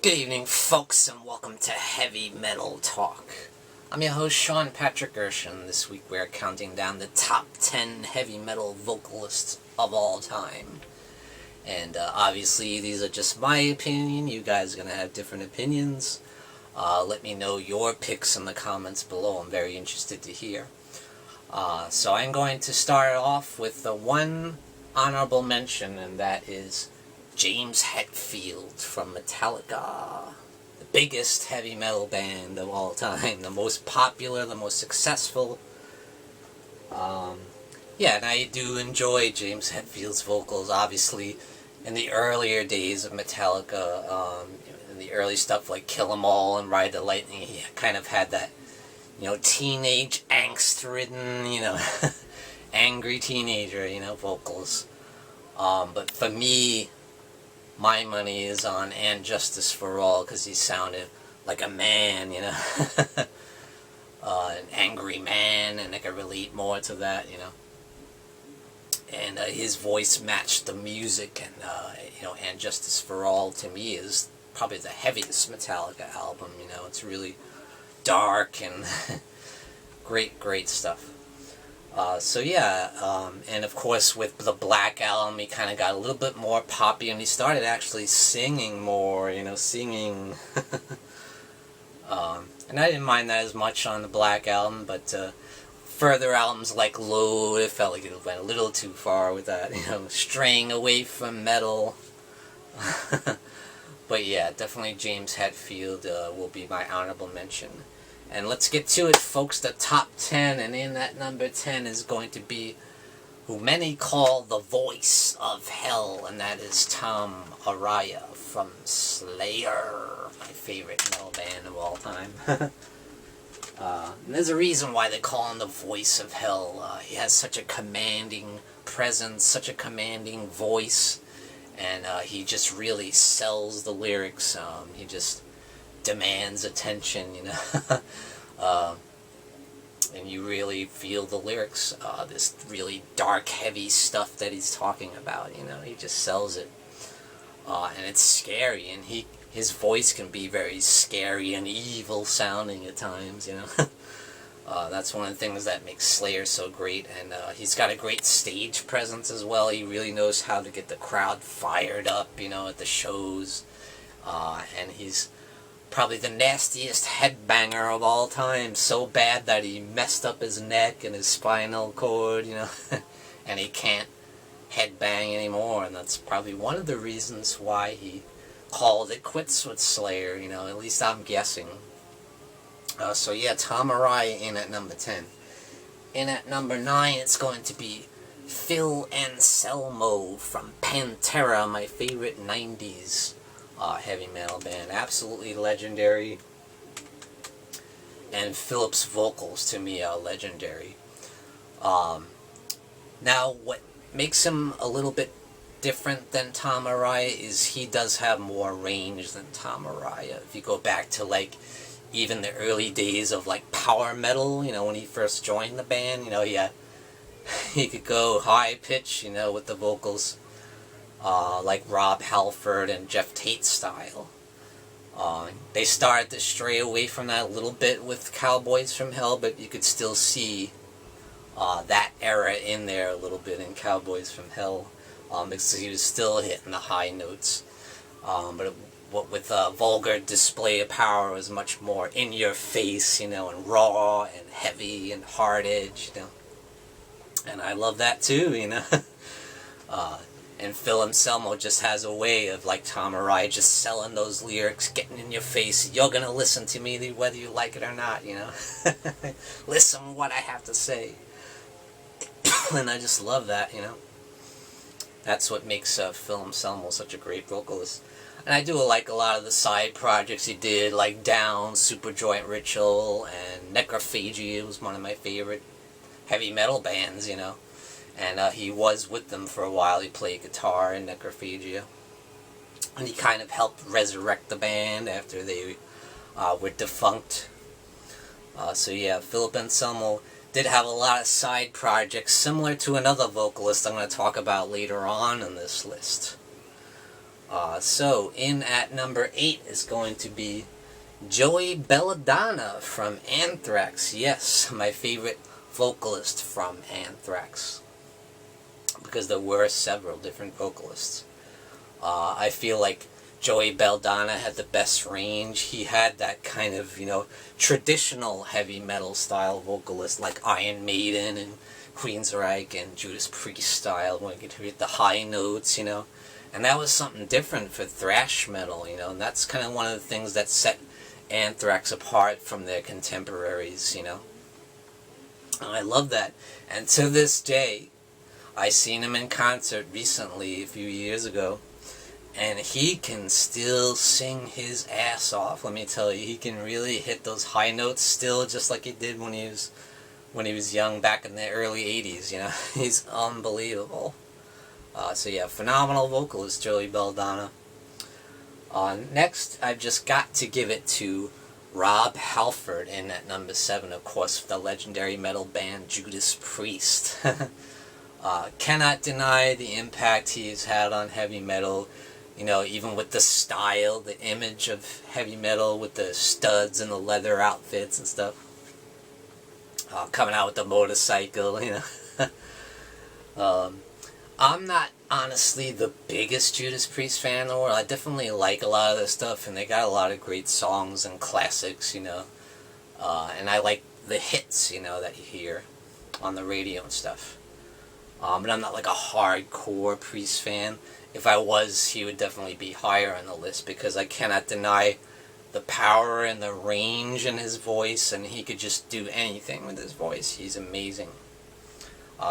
Good evening, folks, and welcome to Heavy Metal Talk. I'm your host, Sean Patrick Erschen. This week we're counting down the top 10 heavy metal vocalists of all time. And obviously, these are just my opinion. You guys are going to have different opinions. Let me know your picks in the comments below. I'm very interested to hear. So I'm going to start off with the one honorable mention, and that is James Hetfield from Metallica, the biggest heavy metal band of all time, the most popular, the most successful. Yeah, and I do enjoy James Hetfield's vocals, obviously, in the earlier days of Metallica, in the early stuff like Kill 'Em All and Ride the Lightning. He kind of had that, teenage angst-ridden, angry teenager, vocals. But for me, my money is on And Justice for All, because he sounded like a man, an angry man, and I could relate more to that, And his voice matched the music, and, And Justice for All, to me, is probably the heaviest Metallica album, It's really dark and great stuff. And of course with the Black Album he kind of got a little bit more poppy, and he started actually singing more, singing. And I didn't mind that as much on the Black Album, but further albums like Load, it felt like it went a little too far with that, straying away from metal. But yeah, definitely James Hetfield will be my honorable mention. And let's get to it, folks, the top 10, and in that number 10 is going to be who many call the voice of hell, and that is Tom Araya from Slayer, my favorite metal band of all time. And there's a reason why they call him the voice of hell. He has such a commanding presence, such a commanding voice, and he just really sells the lyrics. He just demands attention, and you really feel the lyrics, this really dark, heavy stuff that he's talking about, he just sells it, and it's scary, and his voice can be very scary and evil sounding at times, That's one of the things that makes Slayer so great, and he's got a great stage presence as well. He really knows how to get the crowd fired up, at the shows, and he's probably the nastiest headbanger of all time, so bad that he messed up his neck and his spinal cord, and he can't headbang anymore, and that's probably one of the reasons why he called it quits with Slayer, at least I'm guessing. So yeah, Tom Araya in at number 10. In at number 9, it's going to be Phil Anselmo from Pantera, my favorite 90s heavy metal band, absolutely legendary, and Philip's vocals to me are legendary. Now what makes him a little bit different than Tom Araya is he does have more range than Tom Araya. If you go back to even the early days of power metal, when he first joined the band, he could go high pitch, with the vocals. Like Rob Halford and Geoff Tate style. They started to stray away from that a little bit with Cowboys from Hell, but you could still see that era in there a little bit in Cowboys from Hell, because he was still hitting the high notes. But what with Vulgar Display of Power was much more in your face, and raw and heavy and hard edge, And I love that too, And Phil Anselmo just has a way of, like Tom Araya, just selling those lyrics, getting in your face. You're going to listen to me whether you like it or not, Listen to what I have to say. And I just love that, That's what makes Phil Anselmo such a great vocalist. And I do like a lot of the side projects he did, like Down, Superjoint Ritual, and Necrophagia was one of my favorite heavy metal bands, And he was with them for a while. He played guitar in Necrophagia. And he kind of helped resurrect the band after they were defunct. So yeah, Philip Anselmo did have a lot of side projects similar to another vocalist I'm going to talk about later on in this list. So in at number 8 is going to be Joey Belladonna from Anthrax. Yes, my favorite vocalist from Anthrax, because there were several different vocalists. I feel like Joey Belladonna had the best range. He had that kind of, traditional heavy metal style vocalist like Iron Maiden and Queensryche and Judas Priest style, when you could hit the high notes, And that was something different for thrash metal, and that's kind of one of the things that set Anthrax apart from their contemporaries, And I love that. And to this day, I seen him in concert recently, a few years ago, and he can still sing his ass off. Let me tell you, he can really hit those high notes still, just like he did when he was young back in the early 80s, He's unbelievable. So yeah, phenomenal vocalist, Joey Belladonna. Next, I've just got to give it to Rob Halford in at number 7, of course, the legendary metal band Judas Priest. Cannot deny the impact he's had on heavy metal, even with the style, the image of heavy metal with the studs and the leather outfits and stuff. Coming out with the motorcycle, I'm not honestly the biggest Judas Priest fan in the world. I definitely like a lot of their stuff, and they got a lot of great songs and classics, and I like the hits, that you hear on the radio and stuff. But I'm not like a hardcore Priest fan. If I was, he would definitely be higher on the list, because I cannot deny the power and the range in his voice, and he could just do anything with his voice. He's amazing.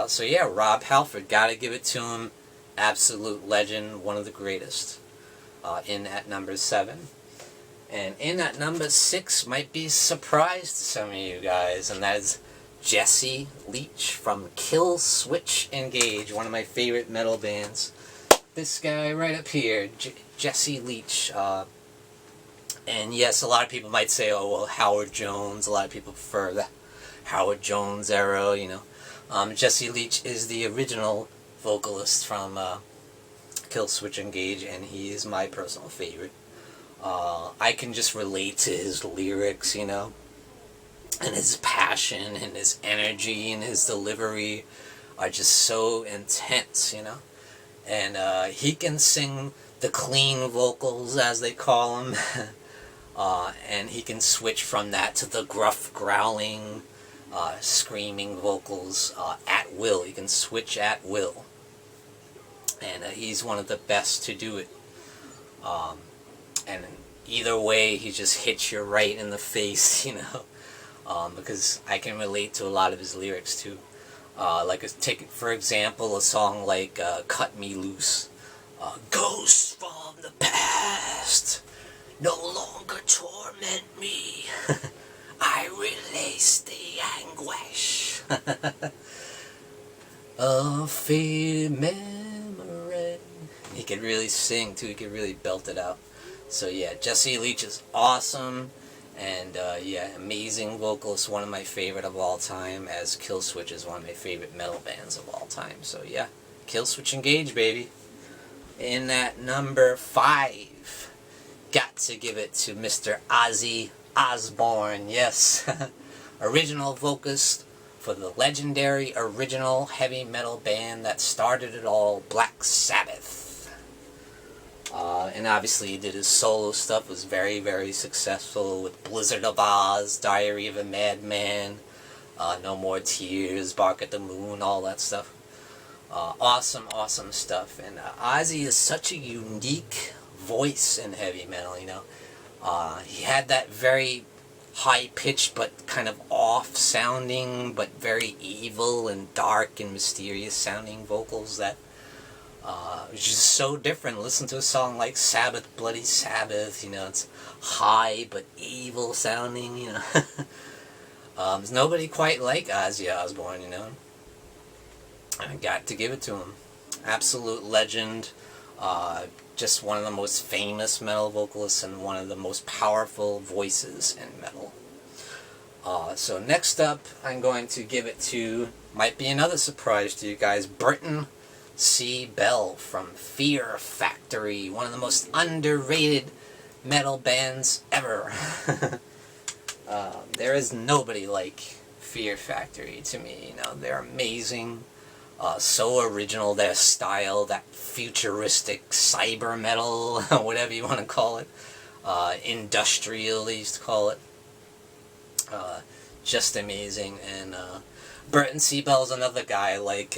So yeah, Rob Halford, gotta give it to him. Absolute legend, one of the greatest. In at number 7. And in at number 6 might be a surprise to some of you guys, and that is Jesse Leach from Kill Switch Engage, one of my favorite metal bands. This guy right up here, Jesse Leach. And yes, a lot of people might say, oh, well, Howard Jones. A lot of people prefer the Howard Jones era, Jesse Leach is the original vocalist from Kill Switch Engage, and he is my personal favorite. I can just relate to his lyrics, and his passion and his energy and his delivery are just so intense, And he can sing the clean vocals, as they call them, and he can switch from that to the gruff, growling, screaming vocals at will. He can switch at will. And he's one of the best to do it. And either way, he just hits you right in the face, because I can relate to a lot of his lyrics too. Take, for example, a song like Cut Me Loose. Ghosts from the past no longer torment me. I release the anguish of faded memory. He could really sing too, he could really belt it out. So yeah, Jesse Leach is awesome, and amazing vocalist, one of my favorite of all time, as Kill Switch is one of my favorite metal bands of all time. So yeah, Kill Switch Engage, baby. In at number 5, got to give it to Mr. Ozzy Osbourne, yes. Original vocalist for the legendary original heavy metal band that started it all, Black Sabbath. And obviously he did his solo stuff, was very, very successful with Blizzard of Oz, Diary of a Madman, No More Tears, Bark at the Moon, all that stuff. Awesome, awesome stuff. And Ozzy is such a unique voice in heavy metal, He had that very high-pitched but kind of off-sounding but very evil and dark and mysterious-sounding vocals that was just so different. Listen to a song like Sabbath, Bloody Sabbath, it's high but evil-sounding, There's nobody quite like Ozzy Osbourne, I got to give it to him. Absolute legend. Just one of the most famous metal vocalists and one of the most powerful voices in metal. So next up, I'm going to give it to, might be another surprise to you guys, Burton C. Bell from Fear Factory, one of the most underrated metal bands ever. There is nobody like Fear Factory to me. They're amazing, so original, their style, that futuristic cyber metal, whatever you want to call it, industrial they used to call it, just amazing. And Burton C. Bell's another guy like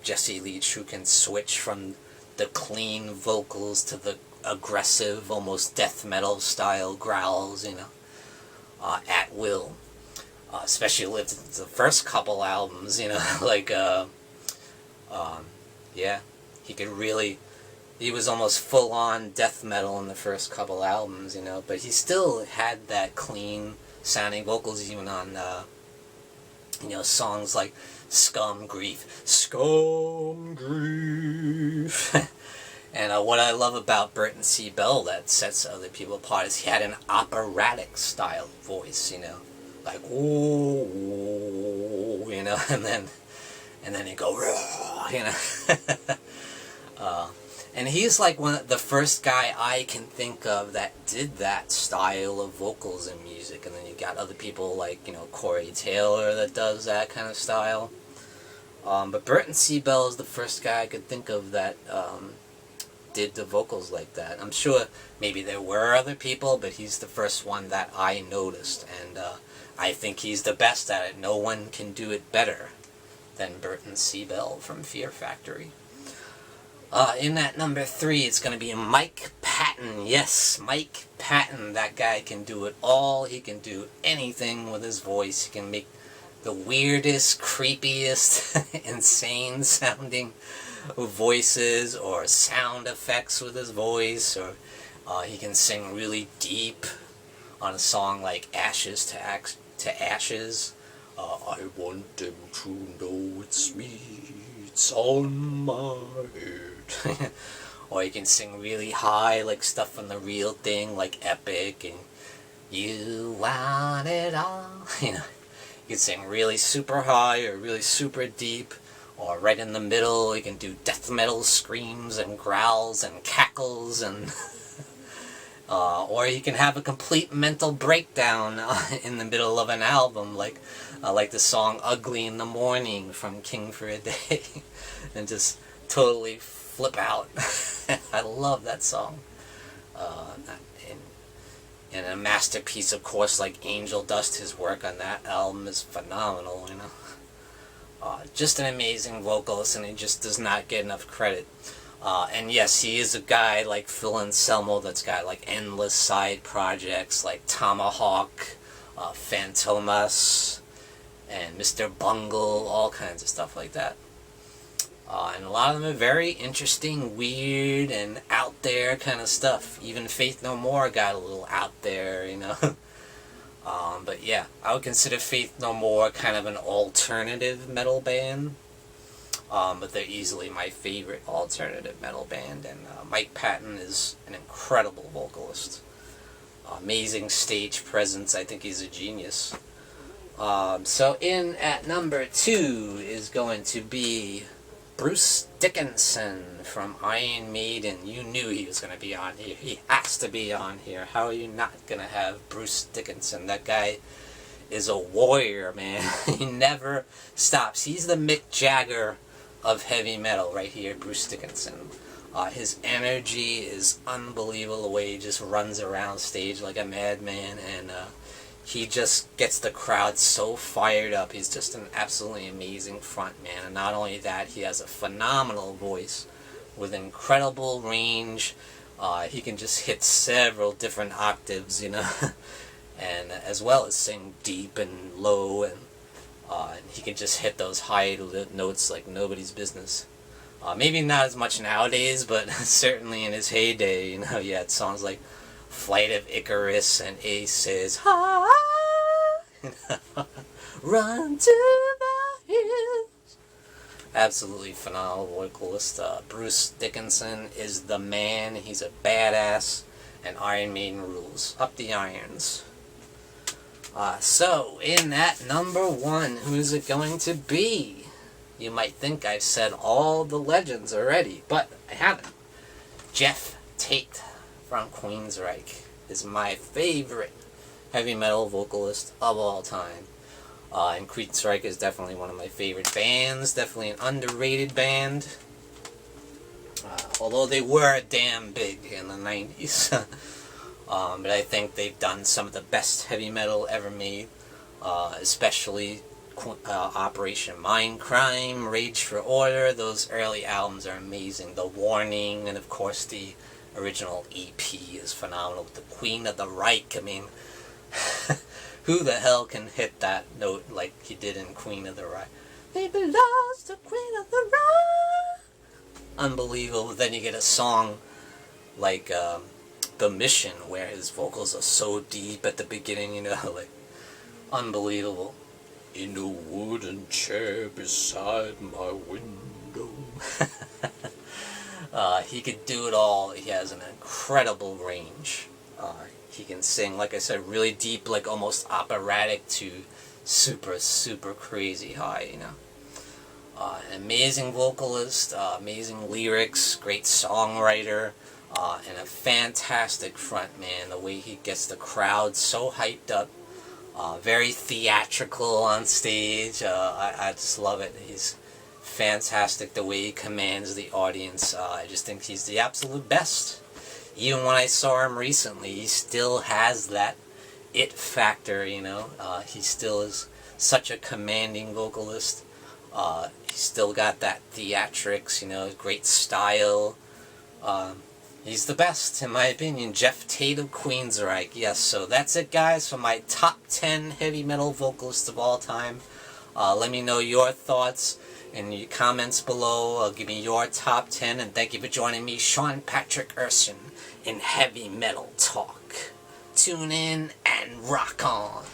Jesse Leach who can switch from the clean vocals to the aggressive, almost death metal style growls, at will. Especially with the first couple albums, like, yeah, he was almost full-on death metal in the first couple albums, but he still had that clean sounding vocals even on, songs like Scum Grief. And what I love about Burton C. Bell that sets other people apart is he had an operatic style voice, like, ooh, and then he'd go, and he's like the first guy I can think of that did that style of vocals in music. And then you got other people like, Corey Taylor that does that kind of style. But Burton C. Bell is the first guy I could think of that did the vocals like that. I'm sure maybe there were other people, but he's the first one that I noticed. And I think he's the best at it. No one can do it better than Burton C. Bell from Fear Factory. In at number 3, it's going to be Mike Patton. Yes, Mike Patton. That guy can do it all. He can do anything with his voice. He can make the weirdest, creepiest, insane sounding voices or sound effects with his voice. Or he can sing really deep on a song like Ashes to Ashes. I want them to know it's me, it's on my head. Or you can sing really high, like stuff from The Real Thing, like Epic, and you want it all. You can sing really super high or really super deep, or right in the middle. You can do death metal screams and growls and cackles, and or you can have a complete mental breakdown in the middle of an album, like the song Ugly in the Morning from King for a Day, and just totally flip out. I love that song. And a masterpiece, of course, like Angel Dust. His work on that album is phenomenal, just an amazing vocalist, and he just does not get enough credit. And yes, he is a guy like Phil Anselmo that's got like endless side projects like Tomahawk, Fantomas, and Mr. Bungle, all kinds of stuff like that. And a lot of them are very interesting, weird, and out there kind of stuff. Even Faith No More got a little out there, But yeah, I would consider Faith No More kind of an alternative metal band. But they're easily my favorite alternative metal band. And Mike Patton is an incredible vocalist. Amazing stage presence. I think he's a genius. So in at number 2 is going to be Bruce Dickinson from Iron Maiden. You knew he was going to be on here. He has to be on here. How are you not going to have Bruce Dickinson? That guy is a warrior, man. He never stops. He's the Mick Jagger of heavy metal right here, Bruce Dickinson. His energy is unbelievable, the way he just runs around stage like a madman, and he just gets the crowd so fired up. He's just an absolutely amazing frontman. And not only that, he has a phenomenal voice with incredible range. He can just hit several different octaves, and as well as sing deep and low, and he can just hit those high notes like nobody's business. Maybe not as much nowadays, but certainly in his heyday, he had songs like Flight of Icarus and Aces. Run to the hills. Absolutely phenomenal vocalist. Bruce Dickinson is the man. He's a badass, and Iron Maiden rules. Up the irons. So, in at number 1, who is it going to be? You might think I've said all the legends already, but I haven't. Geoff Tate from Queensryche is my favorite heavy metal vocalist of all time. And Queensryche is definitely one of my favorite bands, definitely an underrated band. Although they were damn big in the 90s. But I think they've done some of the best heavy metal ever made, especially Operation Mindcrime, Rage for Order. Those early albums are amazing. The Warning, and of course the original EP is phenomenal with the Queen of the Reich. I mean, who the hell can hit that note like he did in Queen of the Reich? Baby loves the Queen of the Reich. Unbelievable. Then you get a song like The Mission, where his vocals are so deep at the beginning, you know, like, unbelievable. In a wooden chair beside my window. He could do it all. He has an incredible range. He can sing, like I said, really deep, like almost operatic, to super, super crazy high, you know. An amazing vocalist, amazing lyrics, great songwriter, and a fantastic frontman. The way he gets the crowd so hyped up. Very theatrical on stage. I just love it. He's fantastic the way he commands the audience. I just think he's the absolute best. Even when I saw him recently, he still has that it factor, you know. He still is such a commanding vocalist. He's still got that theatrics, you know, great style. He's the best, in my opinion. Geoff Tate of Queensryche. Yes, so that's it, guys, for my top 10 heavy metal vocalists of all time. Let me know your thoughts in your comments below. Give me your top 10, and thank you for joining me, Sean Patrick Erschen, in Heavy Metal Talk. Tune in and rock on.